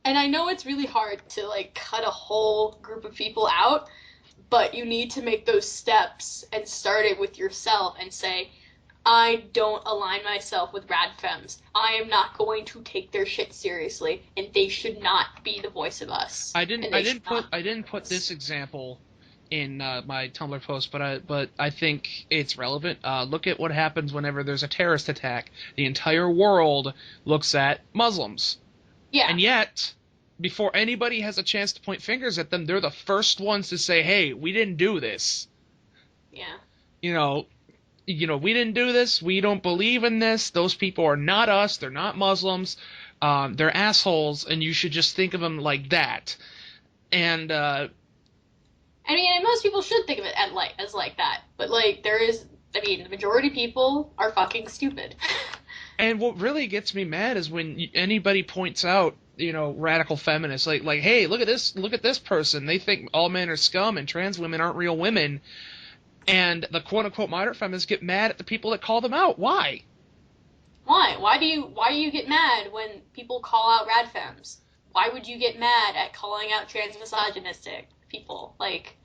And I know it's really hard to, like, cut a whole group of people out, but you need to make those steps and start it with yourself and say, I don't align myself with rad femmes. I am not going to take their shit seriously, and they should not be the voice of us. I didn't put this example in my Tumblr post, but I think it's relevant. Look at what happens whenever there's a terrorist attack. The entire world looks at Muslims. Yeah. And yet, before anybody has a chance to point fingers at them, they're the first ones to say, "Hey, we didn't do this." Yeah. You know, we didn't do this. We don't believe in this. Those people are not us. They're not Muslims. They're assholes, and you should just think of them like that. And I mean, and most people should think of it as like that. But, like, the majority of people are fucking stupid. And what really gets me mad is when anybody points out, radical feminists, like, hey, look at this person. They think all men are scum and trans women aren't real women. And the quote-unquote moderate feminists get mad at the people that call them out. Why? Why? Why do you get mad when people call out rad femmes? Why would you get mad at calling out trans misogynistic people? Like,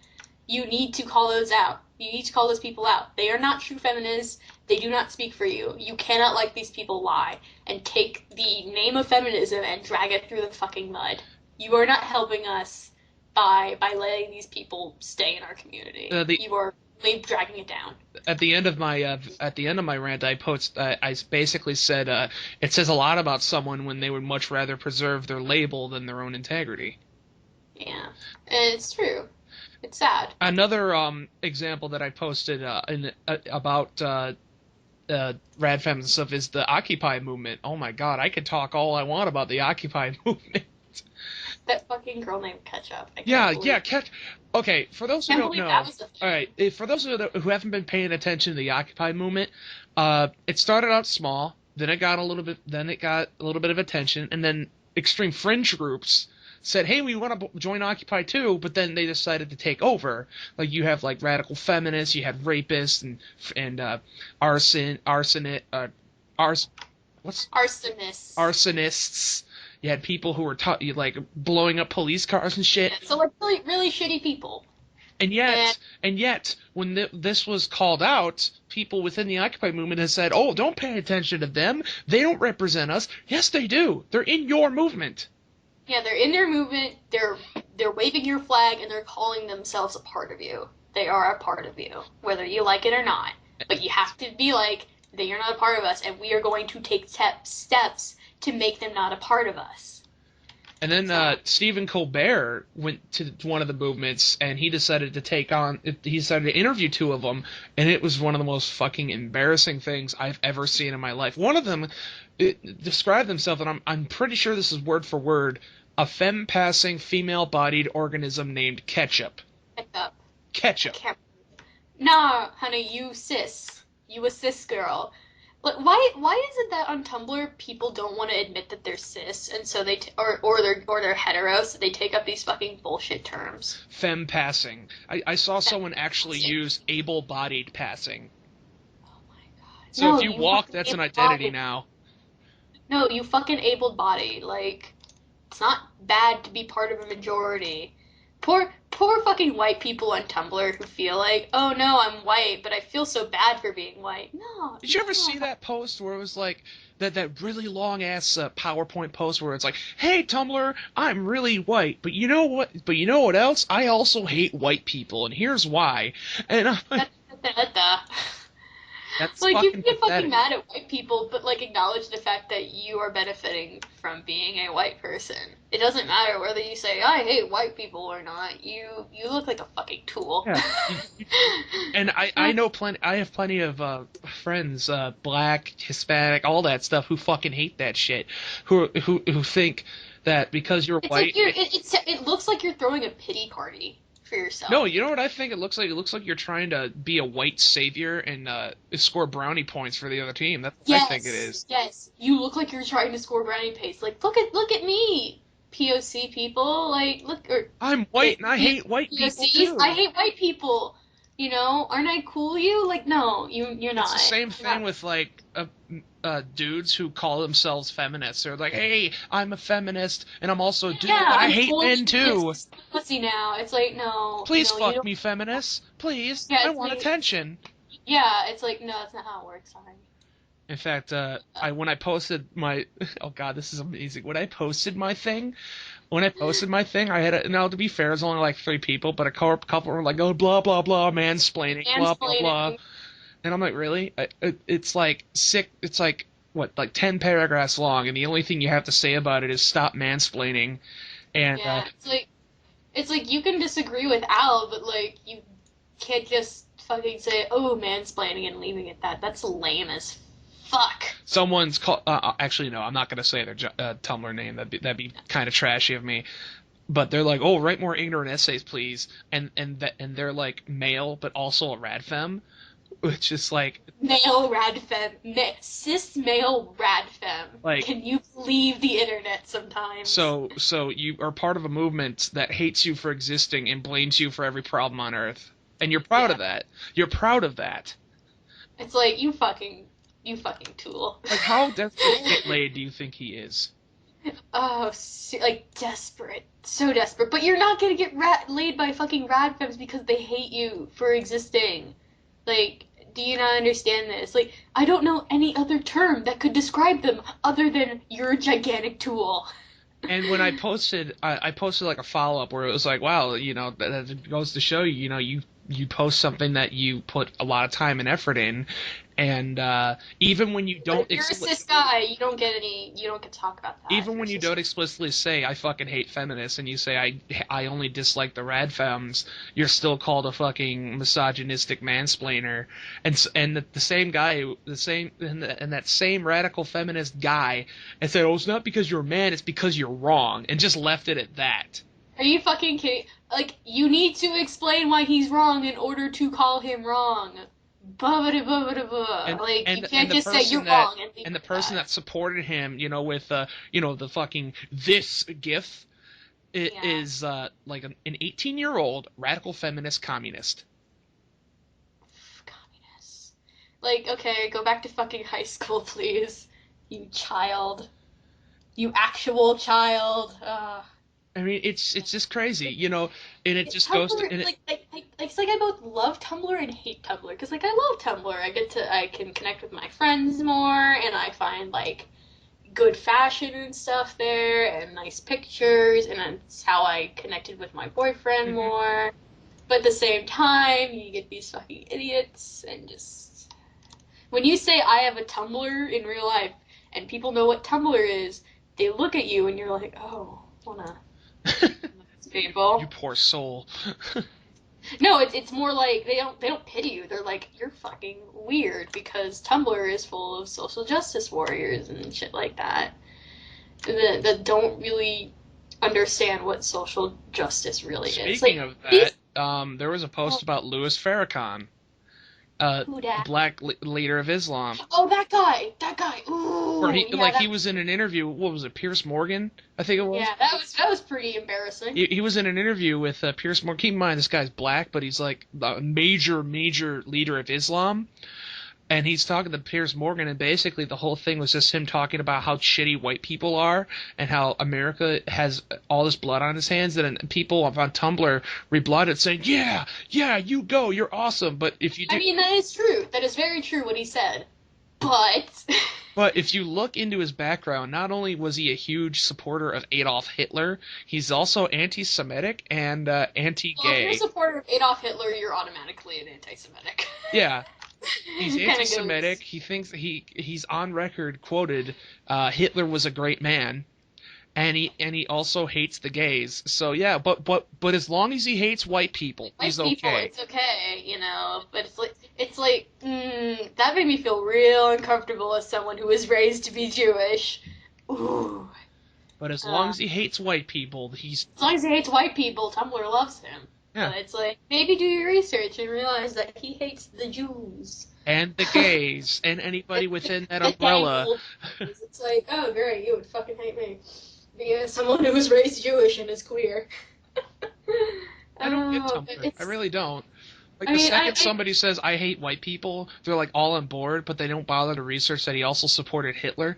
you need to call those out. You need to call those people out. They are not true feminists. They do not speak for you. You cannot let these people lie and take the name of feminism and drag it through the fucking mud. You are not helping us by letting these people stay in our community. You are dragging it down. At the end of my rant, I basically said it says a lot about someone when they would much rather preserve their label than their own integrity. Yeah, and it's true. It's sad. Another example that I posted about rad fems and stuff is the Occupy movement. Oh my god, I could talk all I want about the Occupy movement. That fucking girl named Ketchup. Okay, for those who don't know, all right, for those who haven't been paying attention to the Occupy movement, it started out small, then it got a little bit of attention, and then extreme fringe groups said, "Hey, we want to join Occupy too," but then they decided to take over. Like, you have like radical feminists, you have rapists and arsonists. You had people who were like blowing up police cars and shit. Yeah, so like really, really shitty people. And yet, when this was called out, people within the Occupy movement have said, "Oh, don't pay attention to them. They don't represent us." Yes, they do. They're in your movement. Yeah, they're in their movement. They're waving your flag and they're calling themselves a part of you. They are a part of you, whether you like it or not. But you have to be like, they are not a part of us, and we are going to take steps to make them not a part of us. And then Stephen Colbert went to one of the movements, and he decided to interview two of them, and it was one of the most fucking embarrassing things I've ever seen in my life. One of them described themselves, and I'm pretty sure this is word for word, a femme-passing, female-bodied organism named Ketchup. Ketchup. Nah, honey, you cis. You a cis girl. Like, why is it that on Tumblr people don't want to admit that they're cis, and so or they're hetero, so they take up these fucking bullshit terms? Femme passing. I saw someone actually use able-bodied passing. Oh my god. So if you walk, that's an identity now. No, you fucking able-bodied. Like, it's not bad to be part of a majority. Poor fucking white people on Tumblr who feel like, oh no, I'm white, but I feel so bad for being white. No. Did you ever see that post where it was like that really long ass PowerPoint post where it's like, "Hey Tumblr, I'm really white, but you know what? But you know what else? I also hate white people, and here's why." And I'm like, that's like, fucking you can get pathetic. fucking mad at white people, but like acknowledge the fact that you are benefiting from being a white person. It doesn't matter whether you say I hate white people or not. You look like a fucking tool. Yeah. And I know plenty. I have plenty of friends, black, Hispanic, all that stuff, who fucking hate that shit. Who think that because you're white, it looks like you're throwing a pity party for yourself. No, you know what I think it looks like? It looks like you're trying to be a white savior and score brownie points for the other team. That's what I think it is. Yes, you look like you're trying to score brownie points. Like, look at me, POC people. Like, look. I'm white and I hate white people too. I hate white people. You know, aren't I cool? You like, no, you're not. It's the same thing with like dudes who call themselves feminists. They're like, hey, I'm a feminist, and I'm also a dude, Yeah, but I I'm hate totally men too. this pussy now. It's like, no, Please no, you fuck don't. me, feminists. Please, Yeah, I it's want like, attention. yeah, it's like, no, that's not how it works. Sorry. In fact, when I posted my, oh god, this is amazing. When I posted my thing, I had now to be fair, it was only like 3 people, but a couple were like, oh, blah blah blah, mansplaining, blah blah blah, Mansplaining. and I'm like, really? It's like sick. It's like what, like 10 paragraphs long, and the only thing you have to say about it is stop mansplaining, and Yeah, it's like you can disagree with Al, but like you can't just fucking say, oh, mansplaining and leaving it at that. That's lame as fuck. someone's called. Actually, no, I'm not gonna say their Tumblr name. That'd be kind of trashy of me. But they're like, oh, write more ignorant essays, please, and they're like male, but also a rad femme, which is like Male rad femme. Cis male rad femme. like Can you leave the internet sometimes? so you are part of a movement that hates you for existing and blames you for every problem on Earth, and you're proud of that. You're proud of that. It's like, you fucking tool. Like, how desperate to get laid do you think he is? Oh, like, desperate. So desperate. But you're not gonna get laid by fucking rad femmes because they hate you for existing. Like, do you not understand this? Like, I don't know any other term that could describe them other than you're a gigantic tool. And when I posted like a follow up where it was like, wow, that goes to show you, you post something that you put a lot of time and effort in, and even when you don't, But if you're a cis guy, you don't get to talk about that. even when you don't explicitly say I fucking hate feminists, and you say I only dislike the rad femmes, you're still called a fucking misogynistic mansplainer. And the same guy, and that same radical feminist guy, and said, oh, it's not because you're a man, it's because you're wrong, and just left it at that. Are you fucking kidding? Like, you need to explain why he's wrong in order to call him wrong. Like, you can't just say you're wrong and leave and the it person that supported him, with the fucking this gif, is like an 18-year-old radical feminist communist. Communists. Like, okay, go back to fucking high school, please. You child. You actual child. I mean, it's just crazy, and it just Tumblr, goes to it's like I both love Tumblr and hate Tumblr, because like I love Tumblr. I can connect with my friends more, and I find like good fashion and stuff there, and nice pictures, and that's how I connected with my boyfriend more. But at the same time, you get these fucking idiots, and just when you say I have a Tumblr in real life, and people know what Tumblr is, they look at you and you're like, oh, wanna. People. You poor soul. No, it's more like they don't pity you. They're like, you're fucking weird because Tumblr is full of social justice warriors and shit like that that don't really understand what social justice really is. Speaking of that, there was a post about Louis Farrakhan, Who dat? black leader of Islam. Oh, that guy. Ooh, Where he yeah, he was in an interview. What was it? Piers Morgan, I think it was. Yeah, that was pretty embarrassing. He was in an interview with Piers Morgan. Keep in mind, this guy's black, but he's like a major leader of Islam. And he's talking to Piers Morgan, and basically the whole thing was just him talking about how shitty white people are and how America has all this blood on his hands. And people on Tumblr reblooded saying, yeah, you go, you're awesome. But if you do... I mean, that is true. That is very true what he said. But... But if you look into his background, not only was he a huge supporter of Adolf Hitler, he's also anti-Semitic and anti-gay. Well, if you're a supporter of Adolf Hitler, you're automatically an anti-Semitic. Yeah. He's anti-Semitic. He thinks he's on record quoted, Hitler was a great man, and he also hates the gays. So yeah, but as long as he hates white people, he's okay. It's okay, But it's like that made me feel real uncomfortable as someone who was raised to be Jewish. Ooh. But as long as he hates white people, as long as he hates white people, Tumblr loves him. Yeah. But it's like, maybe do your research and realize that he hates the Jews. And the gays, and anybody within that umbrella. It's like, oh great, you would fucking hate me. Because someone who was raised Jewish and is queer. I don't get Tumblr. I really don't. Like, I the mean, second somebody says, I hate white people, they're, like, all on board, but they don't bother to research that he also supported Hitler.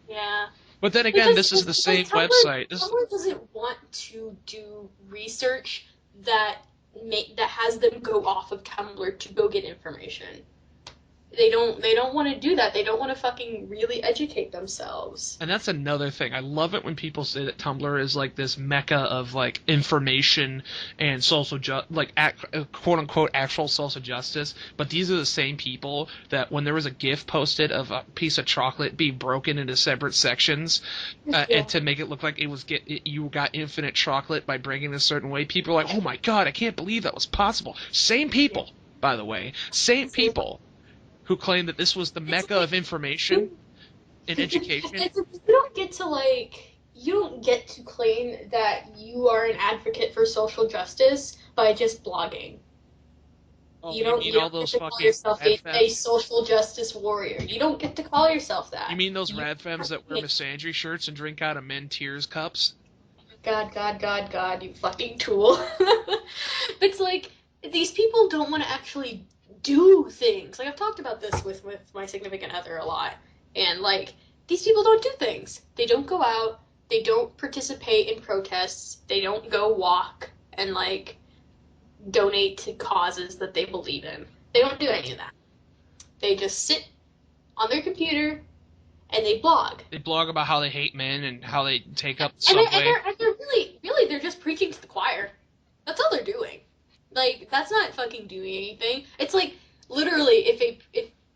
yeah. But then again, Because this is the same Tumblr website. Tumblr doesn't want to do research that that has them go off of Tumblr to go get information. They don't want to do that. They don't want to fucking really educate themselves. And that's another thing. I love it when people say that Tumblr is like this mecca of like information and quote unquote actual social justice. But these are the same people that when there was a GIF posted of a piece of chocolate being broken into separate sections, Yeah. and to make it look like you got infinite chocolate by breaking it a certain way, people are like, "Oh my god, I can't believe that was possible." Same people, by the way, same people who claim that this was the mecca of information and education. You don't get to claim that you are an advocate for social justice by just blogging. Oh, You you don't mean you all don't get those to call fucking yourself rad a femmes? social justice warrior. You don't get to call yourself You that. mean those You rad femmes that wear misandry shirts and drink out of men tears cups? God, you fucking tool. It's like these people don't want to actually do things. Like I've talked about this with my significant other a lot, and like these people don't do things. They don't go out. They don't participate in protests. They don't go walk and like donate to causes that they believe in. They don't do any of that. They just sit on their computer and they blog. They blog about how they hate men and how they take up the And subway. they're really they're just preaching to the choir. That's all they're doing. Like that's not fucking doing anything. It's like literally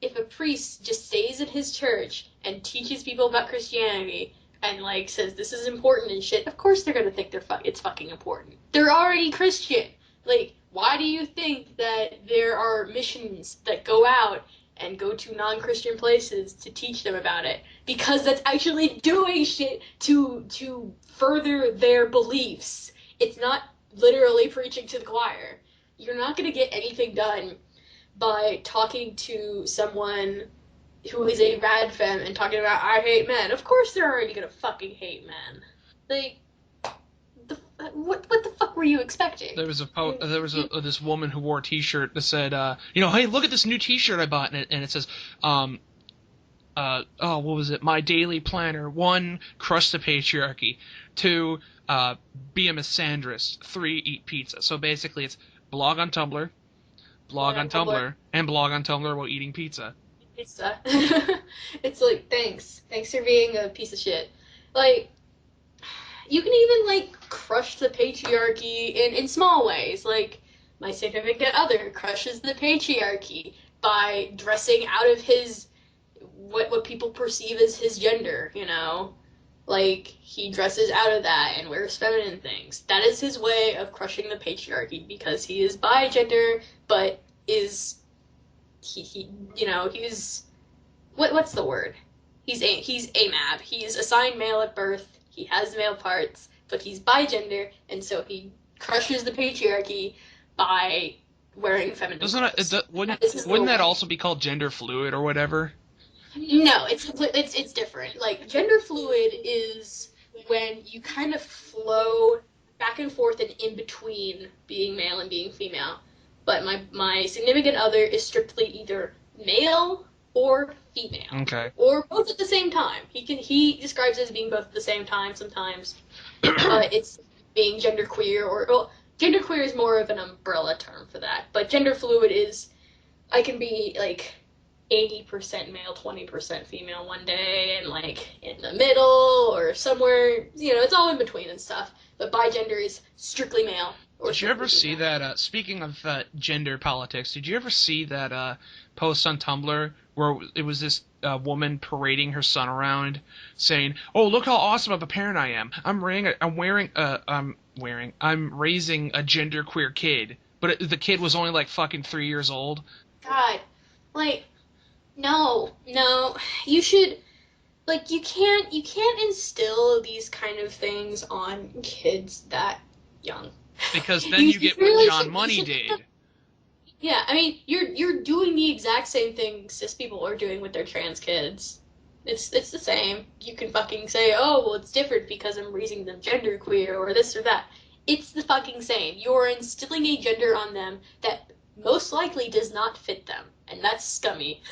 if a priest just stays in his church and teaches people about Christianity and like says this is important and shit, of course they're gonna think it's fucking important. They're already Christian. Like why do you think that there are missions that go out and go to non-Christian places to teach them about it? Because that's actually doing shit to further their beliefs. It's not literally preaching to the choir. You're not going to get anything done by talking to someone who is a rad femme and talking about I hate men. Of course they're already going to fucking hate men. Like what the fuck were you expecting? There was this woman who wore a T-shirt that said, hey, look at this new T-shirt I bought, and it says, what was it? My daily planner: 1, crush the patriarchy; 2, be a misandrist; 3, eat pizza. So basically, it's blog on Tumblr, blog on Tumblr, and blog on Tumblr while eating pizza. Pizza. It's like thanks for being a piece of shit. Like you can even like crush the patriarchy in small ways. Like my significant other crushes the patriarchy by dressing out of his what people perceive as his gender, you know? Like he dresses out of that and wears feminine things. That is his way of crushing the patriarchy because he is bi-gender but is he he's what's the word? He's AMAB. He's assigned male at birth. He has male parts, but he's bi-gender, and so he crushes the patriarchy by wearing feminine clothes. Wouldn't that also be called gender fluid or whatever? No, it's different. Like gender fluid is when you kind of flow back and forth and in between being male and being female. But my significant other is strictly either male or female. Okay. Or both at the same time. He describes it as being both at the same time sometimes. But it's being genderqueer genderqueer is more of an umbrella term for that. But gender fluid is I can be like 80% male, 20% female one day and like in the middle or somewhere, it's all in between and stuff. But bi-gender is strictly male. Did you ever see that, speaking of gender politics, did you ever see that post on Tumblr where it was this woman parading her son around saying, "Oh, look how awesome of a parent I am. I'm raising a genderqueer kid." But the kid was only like fucking 3 years old. God, like, no, you should, like, you can't instill these kind of things on kids that young. Because then you get what John Money did. Yeah, I mean, you're doing the exact same thing cis people are doing with their trans kids. It's the same. You can fucking say, oh, well, it's different because I'm raising them genderqueer or this or that. It's the fucking same. You're instilling a gender on them that most likely does not fit them, and that's scummy.